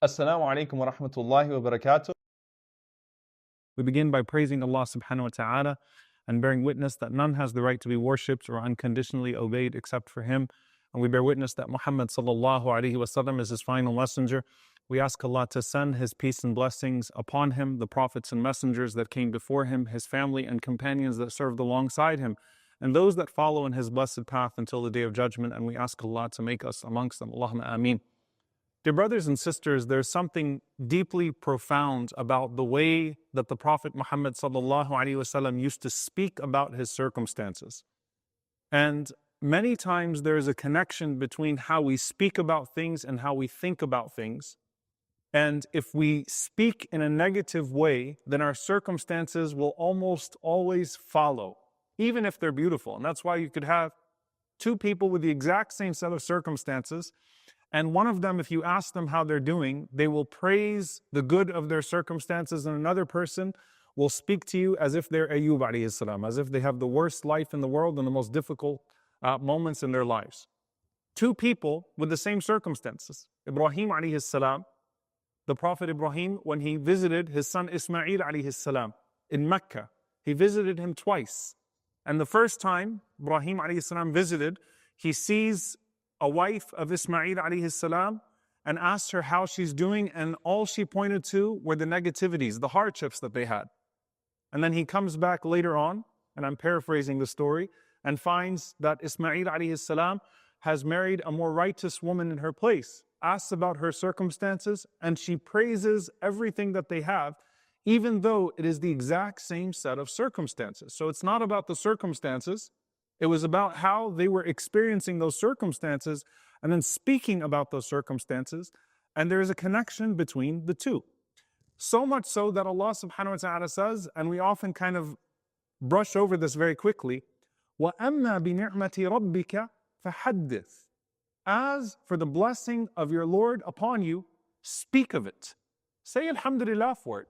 Assalamu alaikum wa rahmatullahi wa barakatuh. We begin by praising Allah subhanahu wa ta'ala and bearing witness that none has the right to be worshipped or unconditionally obeyed except for Him. And we bear witness that Muhammad sallallahu alaihi wasallam is His final messenger. We ask Allah to send His peace and blessings upon Him, the prophets and messengers that came before Him, His family and companions that served alongside Him, and those that follow in His blessed path until the Day of Judgment. And we ask Allah to make us amongst them. Allahumma ameen. Dear brothers and sisters, there's something deeply profound about the way that the Prophet Muhammad sallallahu alaihi wasallam used to speak about his circumstances. And many times there is a connection between how we speak about things and how we think about things. And if we speak in a negative way, then our circumstances will almost always follow, even if they're beautiful. And that's why you could have two people with the exact same set of circumstances, and one of them, if you ask them how they're doing, they will praise the good of their circumstances, and another person will speak to you as if they're Ayyub alayhi salam, as if they have the worst life in the world and the most difficult moments in their lives. Two people with the same circumstances. Ibrahim alayhi salam, the Prophet Ibrahim, when he visited his son Ismail alayhi salam in Mecca, he visited him twice. And the first time Ibrahim alayhi salam visited, he sees a wife of Ismail alayhi salam and asked her how she's doing, and all she pointed to were the negativities, the hardships that they had. And then he comes back later on, and I'm paraphrasing the story, and finds that Ismail alayhi salam has married a more righteous woman in her place, asks about her circumstances, and she praises everything that they have, even though it is the exact same set of circumstances. So it's not about the circumstances. It was about how they were experiencing those circumstances and then speaking about those circumstances. And there is a connection between the two. So much so that Allah subhanahu wa ta'ala says, and we often kind of brush over this very quickly, وَأَمَّا بِنِعْمَةِ رَبِّكَ فَحَدِّثْ. As for the blessing of your Lord upon you, speak of it. Say Alhamdulillah for it.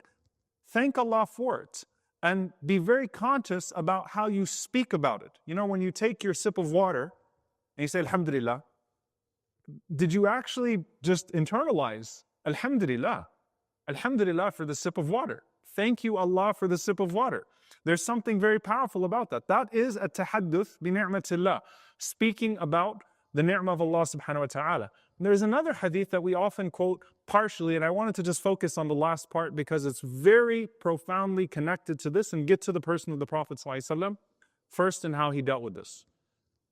Thank Allah for it. And be very conscious about how you speak about it. You know, when you take your sip of water and you say, Alhamdulillah, did you actually just internalize, Alhamdulillah, Alhamdulillah for the sip of water? Thank you, Allah, for the sip of water. There's something very powerful about that. That is a tahadduth bi ni'matillah, speaking about the ni'mah of Allah subhanahu wa ta'ala. There's another hadith that we often quote partially, and I wanted to just focus on the last part because it's very profoundly connected to this and get to the person of the Prophet ﷺ first and how he dealt with this.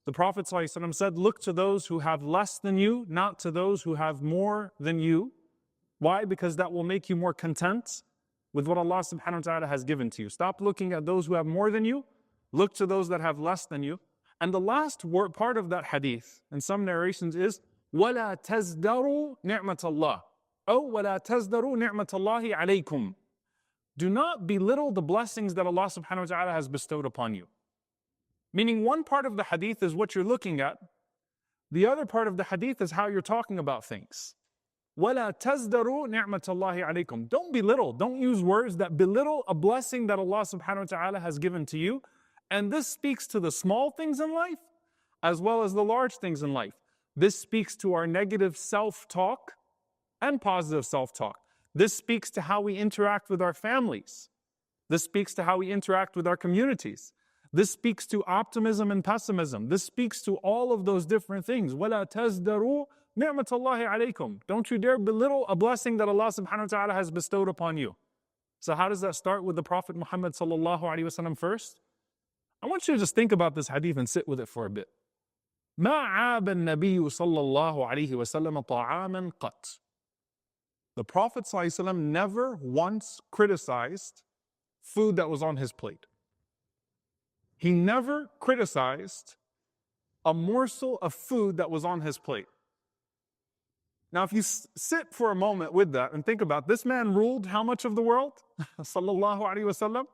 The Prophet ﷺ said, look to those who have less than you, not to those who have more than you. Why? Because that will make you more content with what Allah subhanahu wa ta'ala has given to you. Stop looking at those who have more than you. Look to those that have less than you. And the last part of that hadith, in some narrations, is وَلَا تَزْدَرُوا نِعْمَةَ اللَّهِ أو وَلَا تَزْدَرُوا نِعْمَةَ اللَّهِ عَلَيْكُمْ. Do not belittle the blessings that Allah subhanahu wa ta'ala has bestowed upon you. Meaning one part of the hadith is what you're looking at. The other part of the hadith is how you're talking about things. وَلَا تَزْدَرُوا نِعْمَةَ اللَّهِ عَلَيْكُمْ. Don't belittle, don't use words that belittle a blessing that Allah subhanahu wa ta'ala has given to you. And this speaks to the small things in life as well as the large things in life. This speaks to our negative self-talk and positive self-talk. This speaks to how we interact with our families. This speaks to how we interact with our communities. This speaks to optimism and pessimism. This speaks to all of those different things. وَلَا تَزْدَرُوا نِعْمَةَ اللَّهِ عَلَيْكُمْ. Don't you dare belittle a blessing that Allah subhanahu wa ta'ala has bestowed upon you. So how does that start with the Prophet Muhammad sallallahu alaihi wasallam first? I want you to just think about this hadith and sit with it for a bit. مَا عَابَ النَّبِيُّ صَلَّى اللَّهُ عَلَيْهِ وَسَلَّمَ طَعَامًا قَطْ. The Prophet ﷺ never once criticized food that was on his plate. He never criticized a morsel of food that was on his plate. Now, if you sit for a moment with that and think about this man ruled how much of the world? Sallallahu alaihi wasallam.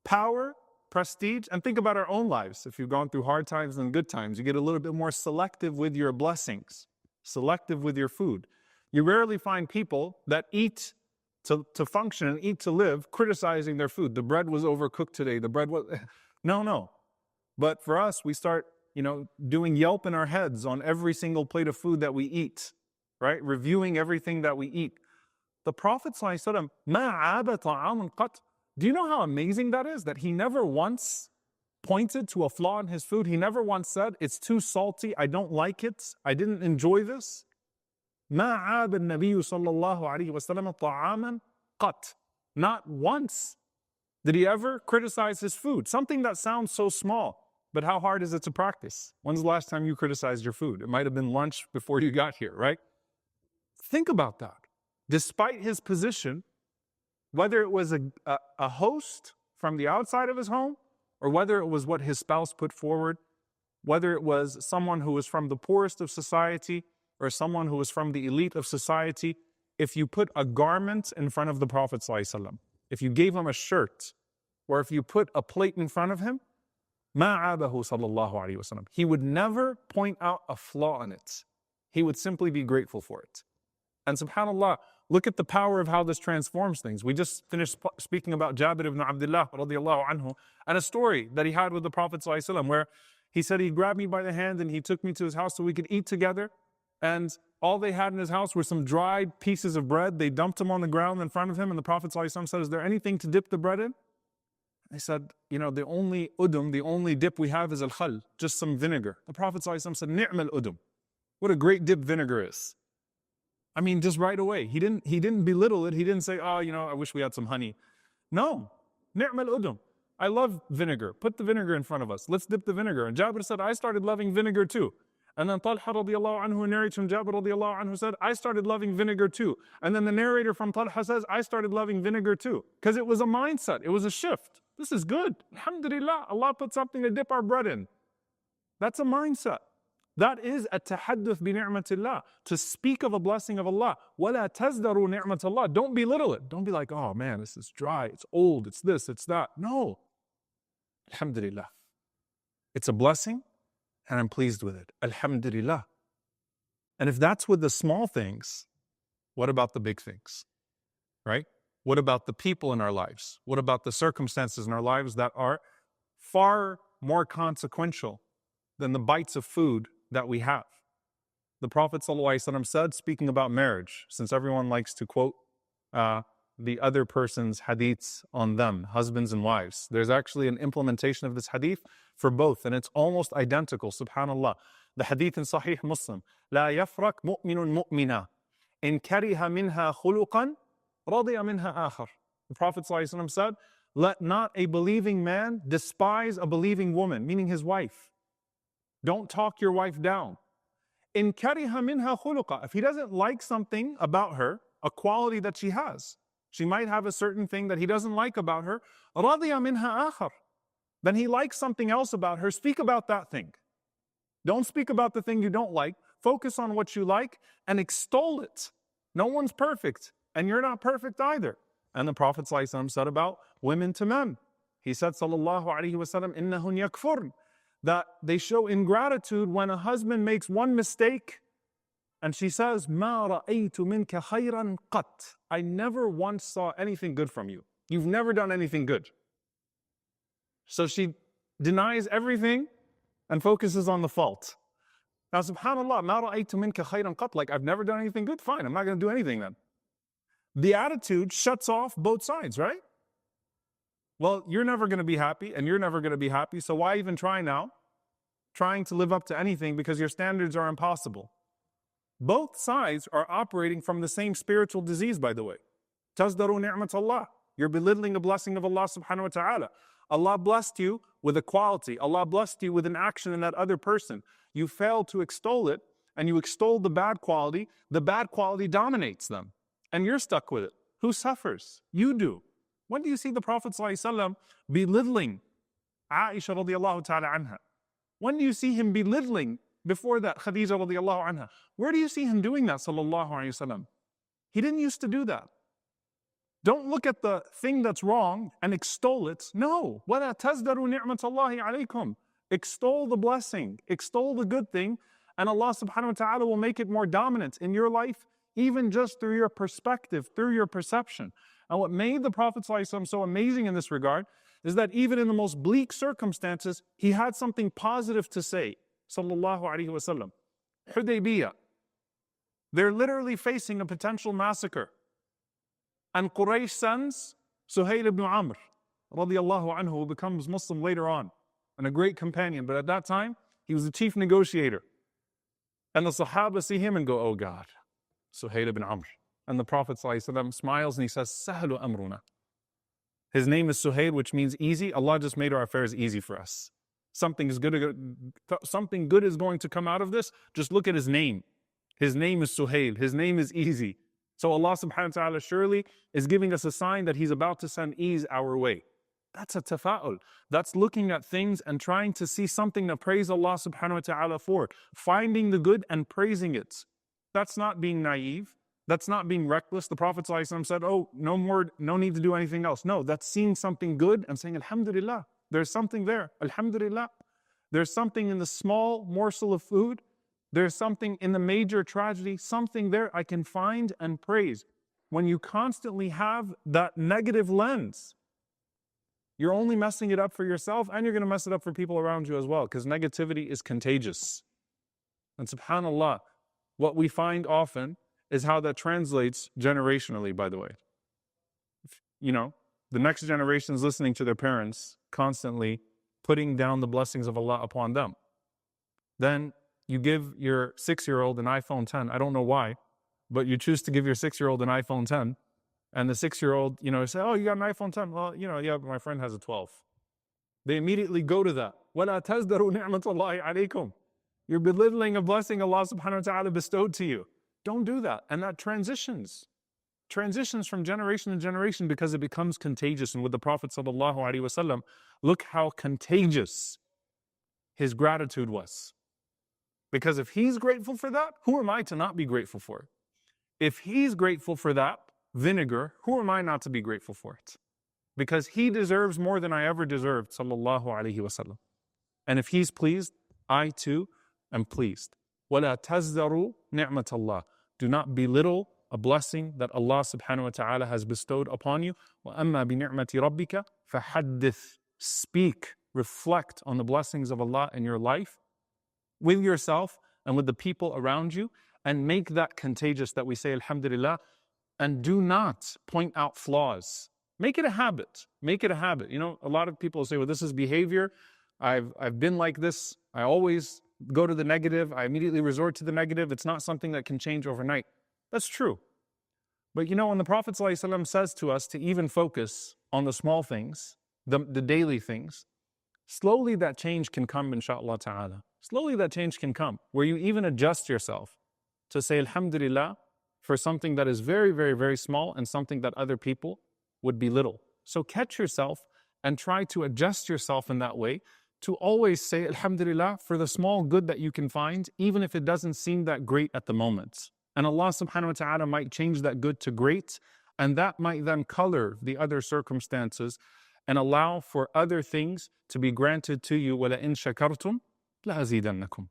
Power, prestige, and think about our own lives. If you've gone through hard times and good times, you get a little bit more selective with your blessings, selective with your food. You rarely find people that eat to function and eat to live criticizing their food. The bread was overcooked today. The bread was... No. But for us, we start, doing Yelp in our heads on every single plate of food that we eat, right? Reviewing everything that we eat. The Prophet ﷺ, مَا عَابَ طَعَامٌ قَطْ. Do you know how amazing that is? That he never once pointed to a flaw in his food. He never once said, it's too salty, I don't like it, I didn't enjoy this. مَا عَابَ النَّبِيُّ صَلَّى اللَّهُ عَلَيْهِ وَسَلَّمَ طَعَامًا قَطْ. Not once did he ever criticize his food. Something that sounds so small, but how hard is it to practice? When's the last time you criticized your food? It might have been lunch before you got here, right? Think about that. Despite his position, whether it was a host from the outside of his home, or whether it was what his spouse put forward, whether it was someone who was from the poorest of society, or someone who was from the elite of society, if you put a garment in front of the Prophet ﷺ, if you gave him a shirt, or if you put a plate in front of him, مَا عَابَهُ صَلَّى اللَّهُ عَلَيْهِ وَسَلَّمَ. He would never point out a flaw in it. He would simply be grateful for it. And subhanAllah, look at the power of how this transforms things. We just finished speaking about Jabir ibn Abdullah radiallahu anhu, and a story that he had with the Prophet ﷺ, where he said he grabbed me by the hand and he took me to his house so we could eat together. And all they had in his house were some dried pieces of bread. They dumped them on the ground in front of him, and the Prophet ﷺ said, is there anything to dip the bread in? I said, you know, the only udum, the only dip we have is al-khal, just some vinegar. The Prophet ﷺ said, ni'mal udum. What a great dip vinegar is. I mean, just right away. He didn't belittle it. He didn't say, oh, you know, I wish we had some honey. No, ni'mal udum. I love vinegar. Put the vinegar in front of us. Let's dip the vinegar. And Jabir said, I started loving vinegar too. And then Talha radiallahu anhu narrates from Jabir radiallahu anhu said, I started loving vinegar too. And then the narrator from Talha says, I started loving vinegar too. Because it was a mindset. It was a shift. This is good. Alhamdulillah. Allah put something to dip our bread in. That's a mindset. That is a tahadduth bi ni'matillah, to speak of a blessing of Allah. وَلَا تَزْدَرُوا نِعْمَةَ اللَّهِ. Don't belittle it. Don't be like, oh man, this is dry, it's old, it's this, it's that. No. Alhamdulillah. It's a blessing and I'm pleased with it. Alhamdulillah. And if that's with the small things, what about the big things? Right? What about the people in our lives? What about the circumstances in our lives that are far more consequential than the bites of food that we have? The Prophet ﷺ said, speaking about marriage, since everyone likes to quote the other person's hadiths on them, husbands and wives, there's actually an implementation of this hadith for both, and it's almost identical, subhanallah. The hadith in Sahih Muslim, لا يفرق مؤمن مؤمنا إن كره منها خلقا رضي منها آخر. The Prophet ﷺ said, let not a believing man despise a believing woman, meaning his wife. Don't talk your wife down. In kariha minha khuluqa. If he doesn't like something about her, a quality that she has, she might have a certain thing that he doesn't like about her, radiya minha akhar. Then he likes something else about her, speak about that thing. Don't speak about the thing you don't like. Focus on what you like and extol it. No one's perfect, and you're not perfect either. And the Prophet ﷺ said about women to men. He said, sallallahu alaihi wasallam, innahun yakfurn, that they show ingratitude when a husband makes one mistake and she says, مَا رَأَيْتُ مِنْكَ خَيْرًا قَطْ. I never once saw anything good from you. You've never done anything good. So she denies everything and focuses on the fault. Now, subhanAllah, مَا رَأَيْتُ مِنْكَ خَيْرًا قَطْ. Like, I've never done anything good? Fine, I'm not going to do anything then. The attitude shuts off both sides, right? Well, you're never going to be happy and you're never going to be happy, so why even try now? Trying to live up to anything because your standards are impossible. Both sides are operating from the same spiritual disease, by the way. Tazdaru ni'mat Allah. You're belittling the blessing of Allah subhanahu wa ta'ala. Allah blessed you with a quality. Allah blessed you with an action in that other person. You fail to extol it and you extol the bad quality dominates them. And you're stuck with it. Who suffers? You do. When do you see the Prophet ﷺ belittling Aisha radiallahu ta'ala anha? When do you see him belittling before that Khadija radiallahu anha? Where do you see him doing that sallallahu alayhi wasallam? He didn't used to do that. Don't look at the thing that's wrong and extol it. No. وَلَا تَزْدَرُوا نِعْمَةَ اللَّهِ عَلَيْكُمْ. Extol the blessing, extol the good thing, and Allah subhanahu wa ta'ala will make it more dominant in your life, even just through your perspective, through your perception. And what made the Prophet ﷺ so amazing in this regard is that even in the most bleak circumstances, he had something positive to say. Sallallahu alaihi wasallam. Hudaybiyah. They're literally facing a potential massacre. And Quraysh sends Suhail ibn Amr, radiallahu anhu, who becomes Muslim later on, and a great companion. But at that time, he was the chief negotiator. And the Sahaba see him and go, oh God, Suhail ibn Amr. And the Prophet ﷺ smiles and he says, Sahlu amruna. His name is Suhail, which means easy. Allah just made our affairs easy for us. Something good is going to come out of this. Just look at his name. His name is Suhail. His name is easy. So Allah subhanahu wa ta'ala surely is giving us a sign that He's about to send ease our way. That's a tafa'ul. That's looking at things and trying to see something to praise Allah subhanahu wa ta'ala for. Finding the good and praising it. That's not being naive. That's not being reckless. The Prophet ﷺ said, oh, no need to do anything else. No, that's seeing something good and saying, Alhamdulillah, there's something there. Alhamdulillah. There's something in the small morsel of food. There's something in the major tragedy, something there I can find and praise. When you constantly have that negative lens, you're only messing it up for yourself and you're going to mess it up for people around you as well, because negativity is contagious. And subhanAllah, what we find often is how that translates generationally, by the way. You know, the next generation is listening to their parents constantly putting down the blessings of Allah upon them. Then you give your 6-year-old an iPhone 10. I don't know why, but you choose to give your 6-year-old an iPhone 10. And the 6-year-old, say, oh, you got an iPhone 10. Well, yeah, but my friend has a 12. They immediately go to that. وَلَا تَزْدَرُوا نِعْمَةَ اللَّهِ عَلَيْكُمْ. You're belittling a blessing Allah subhanahu wa ta'ala bestowed to you. Don't do that. And that transitions from generation to generation because it becomes contagious. And with the Prophet sallallahu alaihi wasallam, look how contagious his gratitude was. Because if he's grateful for that, who am I to not be grateful for it? If he's grateful for that vinegar, who am I not to be grateful for it? Because he deserves more than I ever deserved, sallallahu alaihi wasallam. And if he's pleased, I too am pleased. وَلَا تَزْدَرُوا نِعْمَةَ اللَّهِ. Do not belittle a blessing that Allah subhanahu wa ta'ala has bestowed upon you. وَأَمَّا بِنِعْمَةِ رَبِّكَ فَحَدِّثْ. Speak, reflect on the blessings of Allah in your life, with yourself and with the people around you, and make that contagious that we say Alhamdulillah, and do not point out flaws. Make it a habit. Make it a habit. A lot of people say, well, this is behavior. I've been like this. I always go to the negative. I immediately resort to the negative. It's not something that can change overnight. That's true. But when the Prophet ﷺ says to us to even focus on the small things, the daily things, slowly that change can come, inshaAllah ta'ala. Slowly that change can come, where you even adjust yourself to say Alhamdulillah for something that is very, very, very small and something that other people would belittle. So catch yourself and try to adjust yourself in that way, to always say Alhamdulillah for the small good that you can find, even if it doesn't seem that great at the moment. And Allah subhanahu wa ta'ala might change that good to great, and that might then color the other circumstances and allow for other things to be granted to you. وَلَئِن شَكَرْتُمْ لَأَزِيدَنَّكُمْ.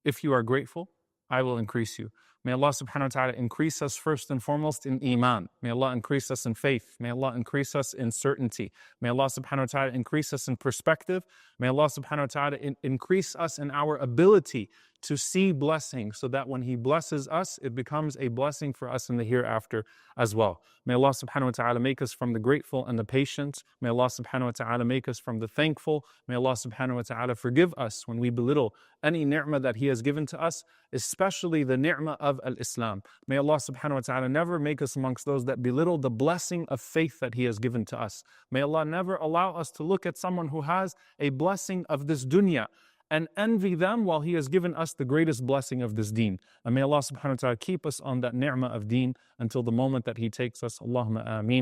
If you are grateful, I will increase you. May Allah subhanahu wa ta'ala increase us first and foremost in iman. May Allah increase us in faith. May Allah increase us in certainty. May Allah subhanahu wa ta'ala increase us in perspective. May Allah subhanahu wa ta'ala increase us in our ability to see blessing, so that when He blesses us, it becomes a blessing for us in the hereafter as well. May Allah subhanahu wa ta'ala make us from the grateful and the patient. May Allah subhanahu wa ta'ala make us from the thankful. May Allah subhanahu wa ta'ala forgive us when we belittle any ni'mah that He has given to us, especially the ni'mah of al-Islam. May Allah subhanahu wa ta'ala never make us amongst those that belittle the blessing of faith that He has given to us. May Allah never allow us to look at someone who has a blessing of this dunya and envy them while He has given us the greatest blessing of this deen. And may Allah subhanahu wa ta'ala keep us on that ni'mah of deen until the moment that He takes us. Allahumma ameen.